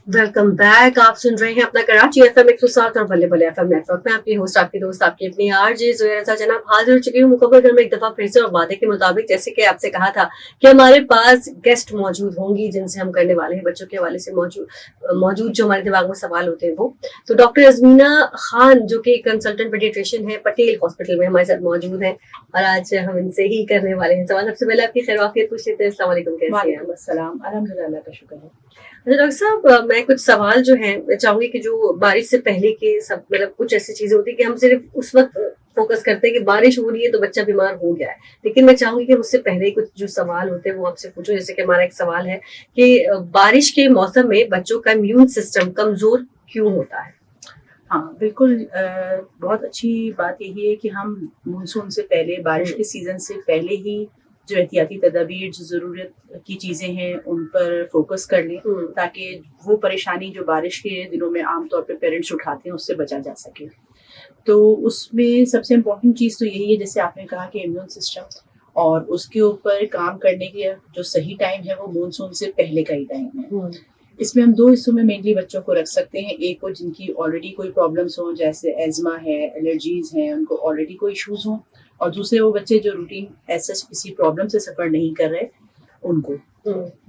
Welcome back. आप सुन रहे हैं अपना कराची एफएम 107 और बल्ले बल्ले एफएम नेटवर्क में। आपकी होस्ट, आपकी दोस्त, आपकी अपनी आरजे जोया रजा जनाब हाजिर हो चुकी हूँ मुकम्मल घर में एक दफा फिर से। और वादे के मुताबिक, जैसे कि आपसे कहा था कि हमारे पास गेस्ट मौजूद होंगी जिनसे हम करने वाले हैं बच्चों के हवाले से मौजूद जो हमारे दिमाग में सवाल होते हैं वो। तो डॉक्टर अजमीना खान जो कि कंसल्टेंट पेडियाट्रिशियन है पटेल हॉस्पिटल में, हमारे साथ मौजूद हैं और आज हम इनसे ही करने वाले हैं सवाल। सबसे पहले आपकी खैरवाफियत पूछ लेते हैं। अस्सलाम वालेकुम, कैसे हैं? वालेकुम अस्सलाम, अल्हम्दुलिल्लाह का शुक्र है। अच्छा डॉक्टर साहब, मैं कुछ सवाल जो हैं मैं चाहूंगी कि जो बारिश से पहले के सब मतलब कुछ ऐसी चीजें होती है कि हम सिर्फ उस वक्त फोकस करते हैं कि बारिश हो रही है तो बच्चा बीमार हो गया है, लेकिन मैं चाहूंगी कि उससे पहले कुछ जो सवाल होते हैं वो आपसे पूछूं। जैसे कि हमारा एक सवाल है कि बारिश के मौसम में बच्चों का इम्यून सिस्टम कमजोर क्यों होता है? हाँ, बिल्कुल बहुत अच्छी बात यही है कि हम मानसून से पहले, बारिश के सीज़न से पहले ही जो एहतियाती तदाबीर, जो ज़रूरत की चीज़ें हैं, उन पर फ़ोकस कर लें, ताकि वो परेशानी जो बारिश के दिनों में आम तौर पे पेरेंट्स उठाते हैं, उससे बचा जा सके। तो उसमें सबसे इम्पोर्टेंट चीज़ तो यही है, जैसे आपने कहा कि इम्यून सिस्टम, और उसके ऊपर काम करने के जो सही टाइम है, वो मानसून से पहले का ही टाइम है। इसमें हम 2 हिस्सों में मेनली बच्चों को रख सकते हैं। एक को जिनकी ऑलरेडी कोई प्रॉब्लम्स हों, जैसे एज़मा है, एलर्जीज़ हैं, उनको ऑलरेडी कोई इश्यूज़ हों, और दूसरे वो बच्चे जो रूटीन एज़ सच किसी प्रॉब्लम से सफ़र नहीं कर रहे, उनको।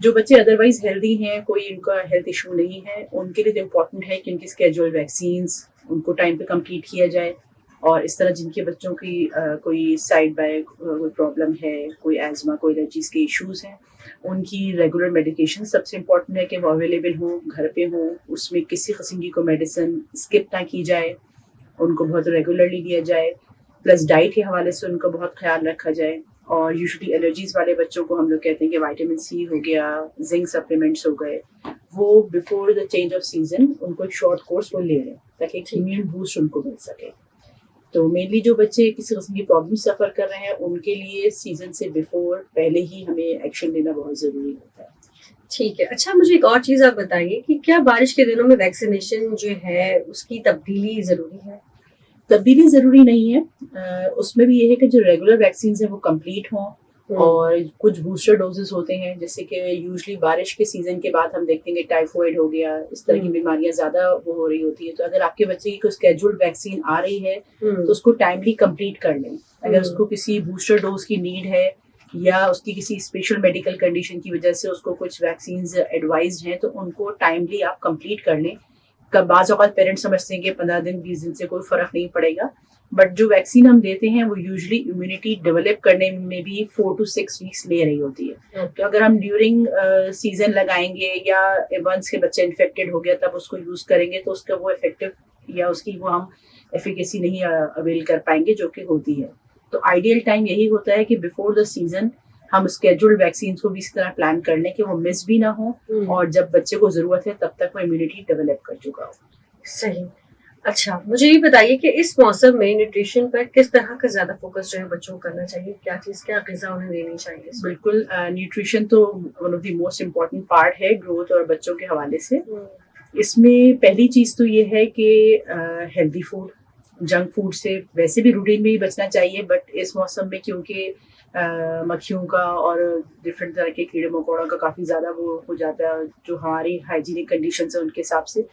जो बच्चे अदरवाइज़ हेल्दी हैं, कोई उनका हेल्थ इश्यू नहीं है, उनके लिए तो इम्पोर्टेंट है कि उनकी स्केड्यूल्ड वैक्सीन्स उनको टाइम पे कंप्लीट किया जाए। और इस तरह जिनके बच्चों की कोई साइड बाय कोई प्रॉब्लम है, कोई एज़मा, कोई एलर्जीज़ के इश्यूज़ हैं, उनकी रेगुलर मेडिकेशन सबसे इम्पोर्टेंट है कि वो अवेलेबल हों, घर पे हों, उसमें किसी किस्म की कोई मेडिसिन स्किप ना की जाए, उनको बहुत रेगुलरली दिया जाए। प्लस डाइट के हवाले से उनका बहुत ख़्याल रखा जाए। और यूजुअली एलर्जीज़ वाले बच्चों को हम लोग कहते हैं कि विटामिन सी हो गया, जिंक सप्लीमेंट्स हो गए, वो before the change of season उनको एक शॉर्ट कोर्स वो ले लें, ताकि एक इम्यून बूस्ट उनको मिल सके। तो मेनली जो बच्चे किसी किस्म की प्रॉब्लम सफ़र कर रहे हैं, उनके लिए सीज़न से बिफोर पहले ही हमें एक्शन लेना बहुत ज़रूरी होता है। ठीक है। अच्छा, मुझे एक और चीज़ आप बताइए कि क्या बारिश के दिनों में वैक्सीनेशन जो है उसकी तब्दीली ज़रूरी है? तब्दीली ज़रूरी नहीं है। उसमें भी ये है कि जो रेगुलर वैक्सीन्स हैं वो कंप्लीट हों, और कुछ बूस्टर डोजेस होते हैं, जैसे कि यूजुअली बारिश के सीज़न के बाद हम देखते हैं कि टाइफाइड हो गया, इस तरह की बीमारियां ज़्यादा वो हो रही होती है। तो अगर आपके बच्चे की कोई स्केड्यूल्ड वैक्सीन आ रही है, तो उसको टाइमली कंप्लीट कर लें। अगर उसको किसी बूस्टर डोज की नीड है, या उसकी किसी स्पेशल मेडिकल कंडीशन की वजह से उसको कुछ वैक्सीन्स एडवाइज्ड हैं, तो उनको टाइमली आप कंप्लीट कर लें। कब बाज़ औक़ात पेरेंट्स समझते हैं कि 15 दिन 20 दिन से कोई फ़र्क नहीं पड़ेगा, बट जो वैक्सीन हम देते हैं वो यूजुअली इम्यूनिटी डेवलप करने में भी 4 टू 6 वीक्स ले रही होती है। तो अगर हम ड्यूरिंग सीज़न लगाएँगे, या वंस के बच्चे इन्फेक्टेड हो गया तब उसको यूज़ करेंगे, तो उसका वो इफ़ेक्टिव, या उसकी वो हम एफिकेसी नहीं अवेल कर पाएँगे, जो कि होती है। तो आइडियल टाइम यही होता है कि बिफोर द सीज़न हम स्केड्यूल्ड वैक्सीन्स को भी इस तरह प्लान कर लें कि वो मिस भी ना हो, और जब बच्चे को ज़रूरत है तब तक वो इम्यूनिटी डेवलप कर चुका हो। सही। अच्छा, मुझे ये बताइए कि इस मौसम में न्यूट्रिशन पर किस तरह का ज़्यादा फ़ोकस जो है बच्चों को करना चाहिए? क्या चीज़, क्या ग़िज़ा उन्हें देनी चाहिए इसमें? बिल्कुल, न्यूट्रिशन तो one of the most important part है ग्रोथ और बच्चों के हवाले से। इसमें पहली चीज़ तो ये है कि हेल्दी फूड, जंक फूड से वैसे भी रूटीन में ही बचना चाहिए, बट इस मौसम में क्योंकि मक्खियों का और डिफरेंट तरह के कीड़े मकोड़ों का काफ़ी ज़्यादा वो हो जाता है, जो हमारी हाइजीनिक कंडीशंस है उनके हिसाब से,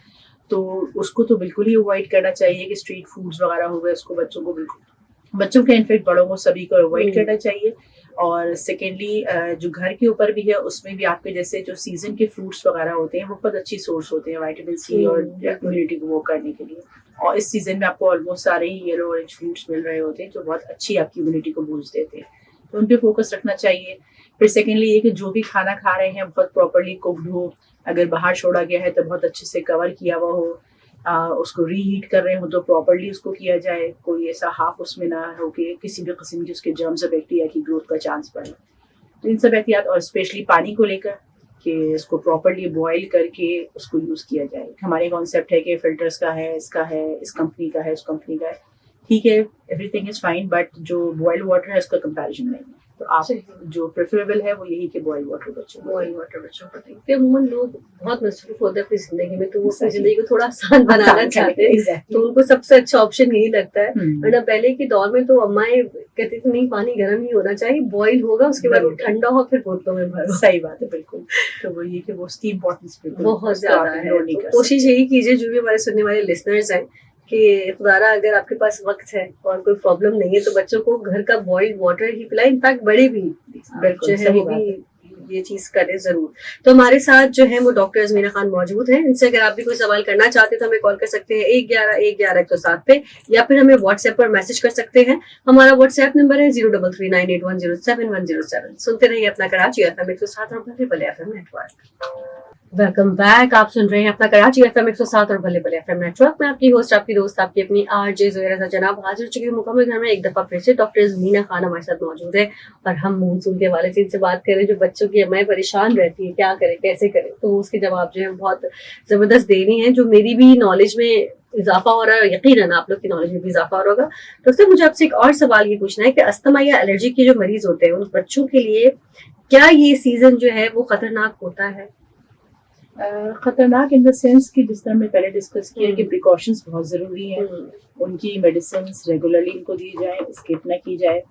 तो उसको तो बिल्कुल ही अवॉइड करना चाहिए कि स्ट्रीट फूड्स वगैरह हो गए, उसको बच्चों को बिल्कुल, बच्चों के इनफेक्ट बड़ों को सभी को अवॉइड करना चाहिए। और सेकेंडली जो घर के ऊपर भी है, उसमें भी आपके जैसे जो सीजन के फ्रूट्स वगैरह होते हैं वो बहुत अच्छी सोर्स होते हैं विटामिन सी और इम्यूनिटी को वो करने के लिए। और इस सीजन में आपको ऑलमोस्ट सारे ही येलो ऑरेंज फ्रूट्स मिल रहे होते हैं, जो बहुत अच्छी आपकी इम्यूनिटी को बूस्ट देते हैं, तो उन पर फोकस रखना चाहिए। फिर सेकेंडली ये कि जो भी खाना खा रहे हैं बहुत प्रॉपरली कुक्ड हो, अगर बाहर छोड़ा गया है तो बहुत अच्छे से कवर किया हुआ हो, उसको रीहीट कर रहे हो तो प्रॉपरली उसको किया जाए, कोई ऐसा हाफ उसमें ना हो कि किसी भी किस्म की उसके जर्म्स और बैक्टीरिया की ग्रोथ का चांस बढ़े। तो इन सब एहतियात, और स्पेशली पानी को लेकर कि इसको प्रॉपरली बॉयल करके उसको यूज़ किया जाए। हमारे कॉन्सेप्ट है कि फिल्टर्स का है, इसका है, इस कंपनी का है, ठीक है, एवरीथिंग इज़ फाइन, बट जो बॉयल वाटर है उसका कंपैरिजन नहीं है। तो आप जो प्रेफरेबल है वो यही कि बॉइल वाटर बच्चों को बॉइल वाटर बच्चों को दें। फिर अमूमन लोग बहुत मसरूफ होते हैं अपनी जिंदगी में, तो वो अपनी जिंदगी को थोड़ा आसान बनाना चाहते हैं, तो उनको सबसे अच्छा ऑप्शन यही लगता है। वरना पहले के दौर में तो अम्माएं कहती थी नहीं, पानी गर्म ही होना चाहिए, बॉइल होगा उसके बाद वो ठंडा हो फिर बोतलों में भरो। सही बात है, बिल्कुल। तो वो ये कि वो उसकी इम्पोर्टेंस बहुत ज्यादा है। तो कोशिश यही कीजिए जो भी हमारे सुनने वाले लिसनर्स हैं कि खुदारा अगर आपके पास वक्त है और कोई प्रॉब्लम नहीं है तो बच्चों को घर का बॉइल्ड वाटर ही पिलाएं। इनफैक्ट बड़े भी जो है वो भी ये चीज करें जरूर। तो हमारे साथ जो है वो डॉक्टर अजमीना खान मौजूद हैं। इनसे अगर आप भी कोई सवाल करना चाहते हैं तो हमें कॉल कर सकते हैं 111-111-107 पे, या फिर हमें व्हाट्सएप पर मैसेज कर सकते हैं। हमारा व्हाट्सएप नंबर है 03398107-107। सुनते रहिए अपना कराची FM 107 और भले भले FM नेटवर्क। Welcome back. आप सुन रहे हैं अपना कराची FM 107 और भले भले FM नेटवर्क में आपकी होस्ट, आपकी दोस्त, आपकी अपनी RJ ज़ोहरा जनाब हाजिर चुकी है मुकम्मल घर में एक दफा फिर से। डॉक्टर अजमीना खान हमारे साथ मौजूद है और हम मानसून के हवाले से इनसे बात करें जो बच्चों की अम्माएं परेशान रहती है, क्या करें कैसे करें, तो उसके जवाब जो है बहुत जबरदस्त दे रही हैं, जो मेरी भी नॉलेज में इजाफा हो रहा है, यकीनन आप लोग की नॉलेज में भी इजाफा हो रहा होगा। डॉक्टर मुझे आपसे एक और सवाल ये पूछना है कि अस्थमा या एलर्जी के जो मरीज होते हैं उन बच्चों के लिए क्या ये सीजन जो है वो खतरनाक होता है? खतरनाक इन द सेंस कि जिस तरह हमने पहले डिस्कस किया कि प्रिकॉशंस बहुत ज़रूरी हैं, उनकी मेडिसिन रेगुलरली इनको दी जाए, स्किप ना की जाए।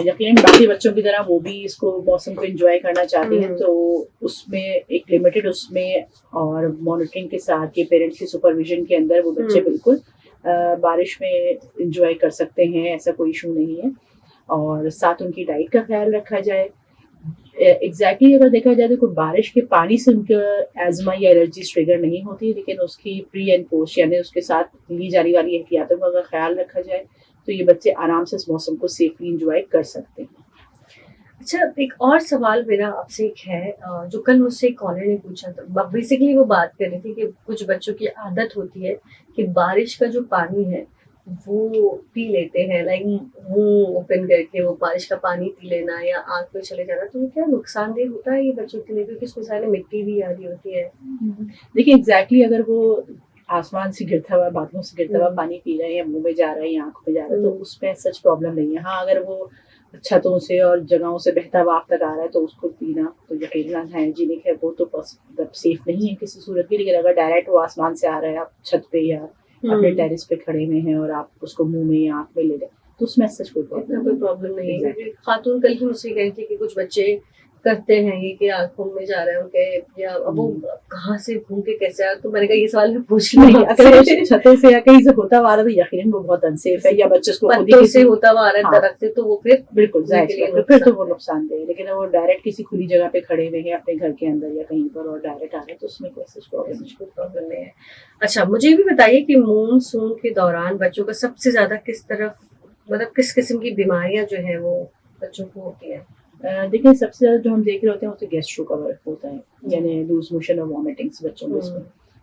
यकीन बाकी बच्चों की तरह वो भी इसको मौसम को एंजॉय करना चाहते हैं, तो उसमें एक लिमिटेड उसमें और मॉनिटरिंग के साथ के पेरेंट्स की सुपरविजन के अंदर वो बच्चे बिल्कुल बारिश में एंजॉय कर सकते हैं, ऐसा कोई इशू नहीं है। और साथ उनकी डाइट का ख्याल रखा जाए। एग्जैक्टली अगर देखा जाए तो बारिश के पानी से उनका एजमा या एलर्जी ट्रिगर नहीं होती, लेकिन उसकी प्री एंड पोस्ट यानी उसके साथ ली जाने वाली एहतियातों का अगर ख्याल रखा जाए तो ये बच्चे आराम से इस मौसम को सेफली इंजॉय कर सकते हैं। अच्छा, एक और सवाल मेरा आपसे एक है जो कल मुझसे एक कॉलर ने पूछा था। बेसिकली वो बात कर रही थी कि कुछ बच्चों की आदत होती है कि बारिश का जो पानी है वो पी लेते हैं, लाइक मुंह ओपन करके वो बारिश का पानी पी लेना या आंख में चले जाना, तो क्या नुकसानदेह होता है ये बच्चों के लिए, क्योंकि इसमें सारे मिट्टी भी आ रही होती है? देखिए एग्जैक्टली अगर वो आसमान से गिरता हुआ, बादलों से गिरता हुआ पानी पी रहे हैं, मुंह में जा रहा है या आंख में जा रहा है, तो उसमें सच प्रॉब्लम नहीं है। हाँ, अगर वो छतों से और जगहों से बहता हुआ आप तक आ रहा है तो उसको पीना तो यकीनन हाइजीनिक है, वो तो सेफ नहीं है किसी सूरत की। लेकिन अगर डायरेक्ट वो आसमान से आ रहा है, आप छत पे या अपने टेरिस पे खड़े हुए हैं और आप उसको मुंह में या आंख में ले लें तो उसमें सच कोई प्रॉब्लम नहीं है। खातून कल ही मुझसे कही थी कि कुछ बच्चे करते हैं ये कि आंखों में जा रहा है उनके, या अब वो कहाँ से घूम के कैसे आया, तो मैंने कहा ये सवाल पूछ नहीं। अगर छतों से या कहीं से होता हुआ आ रहा तो यकीनन वो बहुत अनसेफ है, या बच्चे को पत्तों से होता हुआ आ रहा है दरख्त से, तो वो फिर बिल्कुल फिर तो वो नुकसानदेह है। लेकिन वो डायरेक्ट किसी खुली जगह पे खड़े हुए हैं अपने घर के अंदर या कहीं पर और डायरेक्ट आ रहे हैं तो उसमें कोई प्रॉब्लम नहीं है। अच्छा, मुझे भी बताइए कि मानसून के दौरान बच्चों का सबसे ज्यादा किस तरफ, मतलब किस किस्म की बीमारियां जो है वो बच्चों को होती है? देखिए सबसे ज्यादा जो हम देख रहे होते हैं वो तो गैस्ट्रो कवर होता है, यानी लूज मोशन और वॉमिटिंग्स बच्चों में उसमें।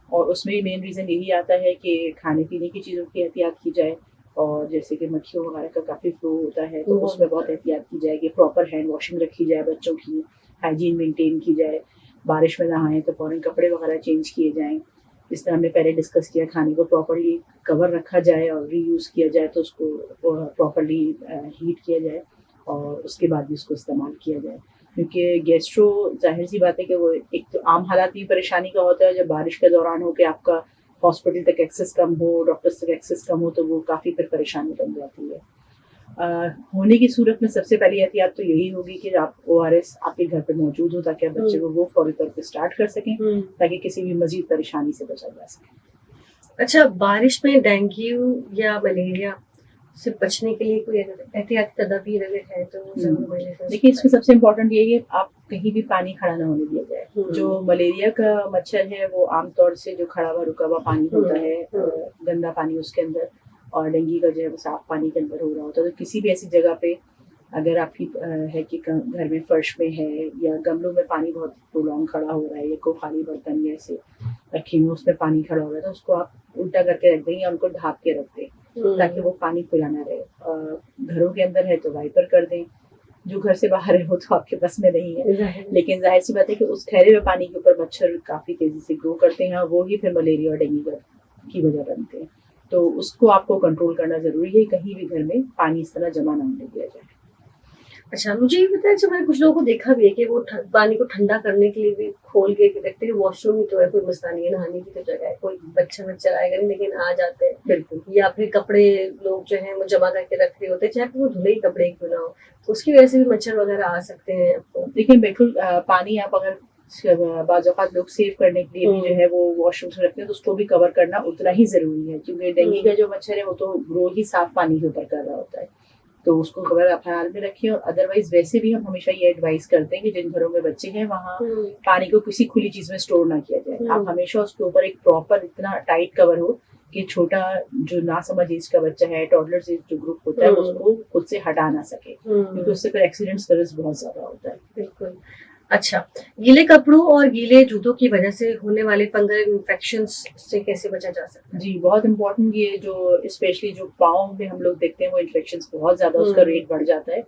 और उसमें मेन रीजन यही आता है कि खाने पीने की चीज़ों की एहतियात की जाए, और जैसे कि मक्खियों वगैरह का काफ़ी फ्लो होता है तो उसमें बहुत एहतियात की जाए कि प्रॉपर हैंड वॉशिंग रखी जाए, बच्चों की हाइजीन मेंटेन की जाए, बारिश में नहाएं तो फ़ौरन कपड़े वगैरह चेंज किए जाएँ। जिस तरह हमने पहले डिस्कस किया, खाने को प्रॉपरली कवर रखा जाए और रीयूज़ किया जाए, तो उसको प्रॉपरली हीट किया जाए और उसके बाद भी उसको इस्तेमाल किया जाए। क्योंकि गैस्ट्रो जाहिर सी बात है कि वो एक तो आम हालात में परेशानी का होता है, जब बारिश के दौरान हो कि आपका हॉस्पिटल तक एक्सेस कम हो, डॉक्टर्स तक एक्सेस कम हो, तो वो काफ़ी फिर परेशानी बन जाती है। होने की सूरत में सबसे पहली एहतियात तो यही होगी कि आप ORS आपके घर पे मौजूद हो ताकि आप बच्चे को वो फौरी तौर पे स्टार्ट कर सकें ताकि किसी भी मजीद परेशानी से बचा जा सके। अच्छा, बारिश में डेंगू या मलेरिया से बचने के लिए कोई एहतियाती तदाबीर अगर है तो जरूर। देखिए इसमें सबसे इम्पोर्टेंट यही है आप कहीं भी पानी खड़ा ना होने दिया जाए। जो मलेरिया का मच्छर है वो आमतौर से जो खड़ा हुआ रुका हुआ पानी होता है, गंदा पानी उसके अंदर, और डेंगू का जो है वो साफ पानी के अंदर हो रहा होता है। तो किसी भी ऐसी जगह पे अगर आपकी है कि घर में फर्श में है या गमलों में पानी बहुत प्रोलॉन्ग खड़ा हो रहा है या कोई खाली बर्तन या ऐसे रखी हुई उसमें पानी खड़ा हो रहा है, तो उसको आप उल्टा करके रख दें या उनको ढाँप के रख दें ताकि वो पानी खुला ना रहे। घरों के अंदर है तो वाइपर कर दें, जो घर से बाहर है वो तो आपके बस में नहीं है, लेकिन जाहिर सी बात है कि उस ठहरे हुए पानी के ऊपर मच्छर काफ़ी तेज़ी से ग्रो करते हैं और वो ही फिर मलेरिया और डेंगू की वजह बनते हैं। तो उसको आपको कंट्रोल करना ज़रूरी है, कहीं भी घर में पानी इस तरह जमा ना होने दिया जाए। अच्छा, मुझे ये बताइए, जब मैंने कुछ लोगों को देखा भी है कि वो पानी को ठंडा करने के लिए भी खोल के रखते हैं, वॉशरूम ही तो है, कोई मसला नहीं है, नहाने की तो जगह है, कोई बच्चा आएगा नहीं, लेकिन आ जाते हैं। बिल्कुल। या फिर कपड़े लोग जो है वो जमा करके रख रहे होते हैं, चाहे फिर वो धुले ही कपड़े क्यों ना हो, तो उसकी वजह से भी मच्छर वगैरह आ सकते हैं आपको। देखिए बिल्कुल, पानी आप अगर बाज़ औक़ात लोग सेव करने के लिए भी जो है वो वॉशरूम में रखते हैं, तो उसको भी कवर करना उतना ही ज़रूरी है, क्योंकि डेंगू का जो मच्छर है वो तो रोज़ ही साफ पानी के ऊपर कर रहा होता है। तो उसको खबर आप ख्याल में रखें। और अदरवाइज वैसे भी हम हमेशा ये एडवाइस करते हैं कि जिन घरों में बच्चे हैं वहाँ पानी को किसी खुली चीज में स्टोर ना किया जाए। आप हमेशा उसके ऊपर एक प्रॉपर इतना टाइट कवर हो कि छोटा जो नासमझ एज का बच्चा है, टॉडलर्स एज जो ग्रुप होता है, उसको खुद से हटा ना सके, क्योंकि उससे फिर एक्सीडेंट्स का रिस्क बहुत ज्यादा होता है। बिल्कुल। अच्छा, गीले कपड़ों और गीले जूतों की वजह से होने वाले फंगल इन्फेक्शंस से कैसे बचा जा सकता है? जी, बहुत इम्पोर्टेंट, ये जो स्पेशली जो पाँव में हम लोग देखते हैं वो इन्फेक्शंस बहुत ज्यादा उसका रेट बढ़ जाता है।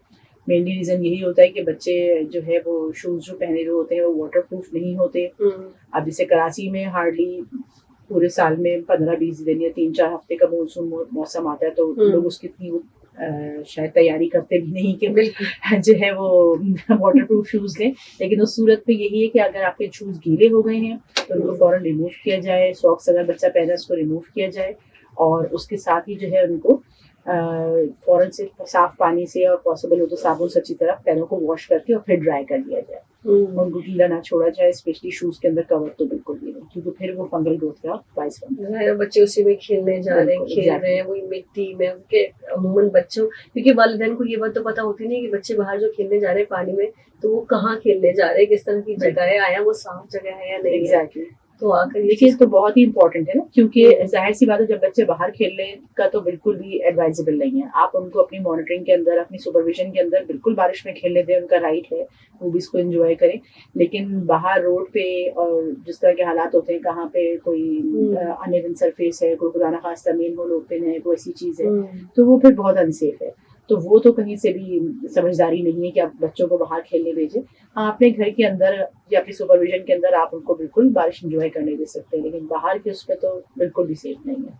मेनली रीजन यही होता है कि बच्चे जो है वो शूज जो पहने हुए होते हैं वो वाटर प्रूफ नहीं होते। अब जैसे कराची में हार्डली पूरे साल में 15-20 दिन या 3-4 हफ्ते का मानसून मौसम आता है, तो लोग उसकी इतनी शायद तैयारी करते भी नहीं कि जो है वो वाटर प्रूफ शूज लें। लेकिन उस सूरत में यही है कि अगर आपके शूज गीले हो गए हैं तो उनको फौरन रिमूव किया जाए। सॉक्स अगर बच्चा पहना है उसको रिमूव किया जाए, और उसके साथ ही जो है उनको फौरन से साफ पानी से और पॉसिबल हो तो साबुन से अच्छी तरह पैरों को वॉश करके और फिर ड्राई कर दिया जाए। उनको गीला ना छोड़ा जाए, स्पेशली शूज के अंदर कवर तो बिल्कुल भी नहीं, क्योंकि फिर वो फंगल ग्रोथ का बाइस बनता है। बच्चे उसी में खेलने जा रहे हैं, खेल रहे हैं वही मिट्टी में, उनके अमूमन बच्चों, क्योंकि वालिदैन को ये बात तो पता होती नहीं कि बच्चे बाहर जो खेलने जा रहे हैं पानी में, तो वो कहाँ खेलने जा रहे हैं, किस तरह की जगह है, आया वो साफ जगह है या नहीं। एग्जैक्टली। तो आकर ये चीज तो बहुत ही इंपॉर्टेंट है ना, क्योंकि जाहिर सी बात है जब बच्चे बाहर खेलने का तो बिल्कुल भी एडवाइजेबल नहीं है। आप उनको अपनी मॉनिटरिंग के अंदर, अपनी सुपरविजन के अंदर बिल्कुल बारिश में खेलने दें, उनका राइट है, वो भी इसको एंजॉय करें। लेकिन बाहर रोड पे और जिस तरह के हालात होते हैं, कहाँ पे कोई अनइवन सरफेस है, कोई खुदा ना खास्ता मेन होल ओपन है, कोई ऐसी चीज है, तो वो फिर बहुत अनसेफ है। तो वो तो कहीं से भी समझदारी नहीं है कि आप बच्चों को बाहर खेलने भेजें। हाँ, अपने घर के अंदर या अपनी सुपरविजन के अंदर आप उनको बिल्कुल बारिश एंजॉय करने दे सकते हैं, लेकिन बाहर के उसमें तो बिल्कुल भी सेफ नहीं है।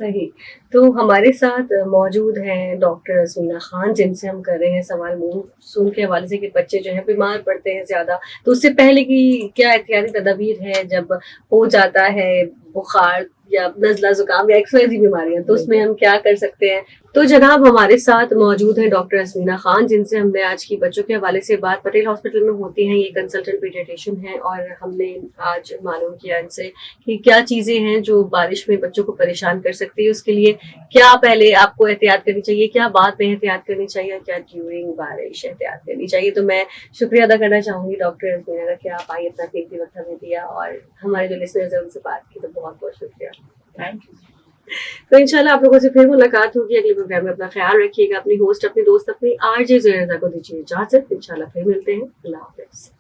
सही। तो हमारे साथ मौजूद हैं डॉक्टर असमीना खान, जिनसे हम कर रहे हैं सवाल मानसून के हवाले से कि बच्चे जो है बीमार पड़ते हैं ज्यादा, तो उससे पहले की क्या एहतियाती तदाबीर है जब हो जाता है बुखार या नजला जुकाम या एक्सवाइजी बीमारियां, तो उसमें हम क्या कर सकते हैं। तो जनाब हमारे साथ मौजूद है डॉक्टर असमीना खान, जिनसे हमने आज की बच्चों के हवाले से बात पटेल हॉस्पिटल में होती हैं, ये कंसल्टेंट पीडियाट्रिशियन है, और हमने आज मालूम किया इनसे कि क्या चीजें हैं जो बारिश में बच्चों को परेशान कर सकती है, उसके लिए क्या पहले आपको एहतियात करनी चाहिए, क्या बाद में एहतियात करनी चाहिए, क्या ड्यूरिंग बारिश एहतियात करनी चाहिए। तो मैं शुक्रिया अदा करना चाहूंगी डॉक्टर असमीना का कि आप आई, इतना कीमती वक्त हमें दिया, और हमारे जो लिसनर्स हैं उनसे बात की, तो बहुत बहुत शुक्रिया। Thank you. तो इंशाल्लाह आप लोगों से फिर मुलाकात होगी अगले प्रोग्राम में। अपना ख्याल रखिएगा। अपनी होस्ट, अपनी दोस्त, अपनी आरजे ज़ुहैरा को दीजिए इजाजत। इंशाल्लाह फिर मिलते हैं। अल्लाह हाफिज।